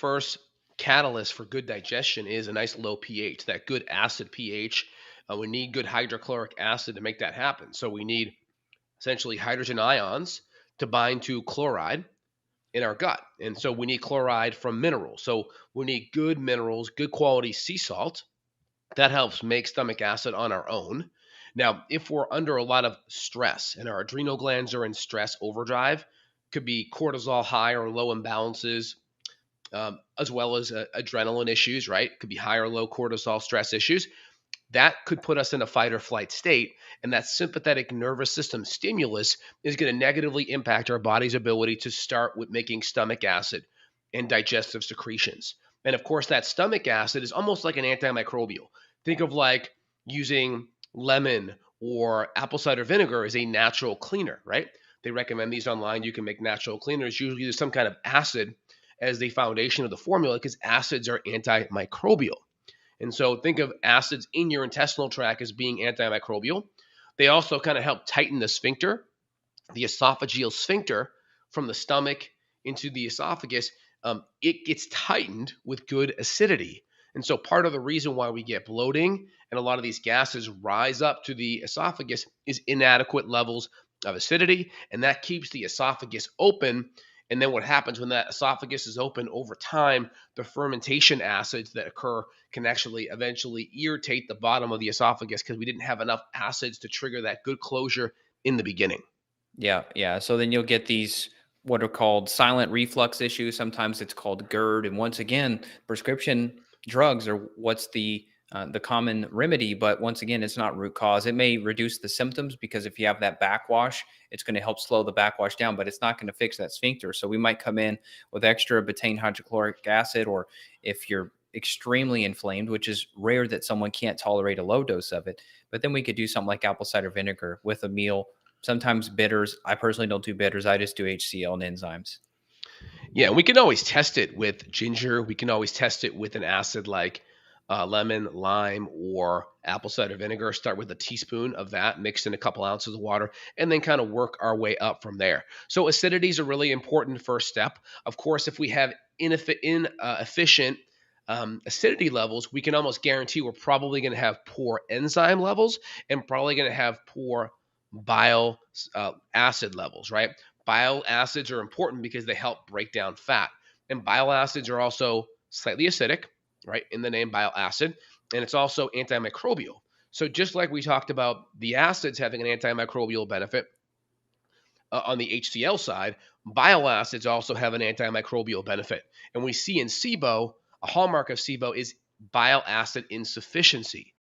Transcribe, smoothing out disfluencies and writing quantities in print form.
first catalyst for good digestion is a nice low pH, that good acid pH. We need good hydrochloric acid to make that happen. So we need essentially hydrogen ions to bind to chloride in our gut. And so we need chloride from minerals. So we need good minerals, good quality sea salt. That helps make stomach acid on our own. Now, if we're under a lot of stress and our adrenal glands are in stress overdrive, could be cortisol high or low imbalances, as well as adrenaline issues, right? Could be high or low cortisol stress issues. That could put us in a fight or flight state. And that sympathetic nervous system stimulus is going to negatively impact our body's ability to start with making stomach acid and digestive secretions. And of course, that stomach acid is almost like an antimicrobial. Think of like using lemon or apple cider vinegar as a natural cleaner, right? They recommend these online. You can make natural cleaners. Usually there's some kind of acid as the foundation of the formula because acids are antimicrobial. And so think of acids in your intestinal tract as being antimicrobial. They also kind of help tighten the sphincter, the esophageal sphincter from the stomach into the esophagus. It gets tightened with good acidity. And so part of the reason why we get bloating and a lot of these gases rise up to the esophagus is inadequate levels of acidity. And that keeps the esophagus open. And then what happens when that esophagus is open over time, the fermentation acids that occur can actually eventually irritate the bottom of the esophagus because we didn't have enough acids to trigger that good closure in the beginning. Yeah, yeah. So then you'll get these what are called silent reflux issues. Sometimes it's called GERD. And once again, prescription drugs are what's the common remedy, but once again, it's not root cause. It may reduce the symptoms because if you have that backwash, it's going to help slow the backwash down, but it's not going to fix that sphincter. So we might come in with extra betaine hydrochloric acid, or if you're extremely inflamed, which is rare that someone can't tolerate a low dose of it, but then we could do something like apple cider vinegar with a meal. Sometimes bitters. I personally don't do bitters. I just do HCl and enzymes. Yeah, we can always test it with ginger. We can always test it with an acid like lemon, lime, or apple cider vinegar. Start with a teaspoon of that mixed in a couple ounces of water, and then kind of work our way up from there. So acidity is a really important first step. Of course, if we have inefficient acidity levels, we can almost guarantee we're probably going to have poor enzyme levels and probably going to have poor bile acid levels, right? Bile acids are important because they help break down fat. And bile acids are also slightly acidic, right? In the name bile acid. And it's also antimicrobial. So just like we talked about the acids having an antimicrobial benefit on the HCl side, bile acids also have an antimicrobial benefit. And we see in SIBO, a hallmark of SIBO is bile acid insufficiency.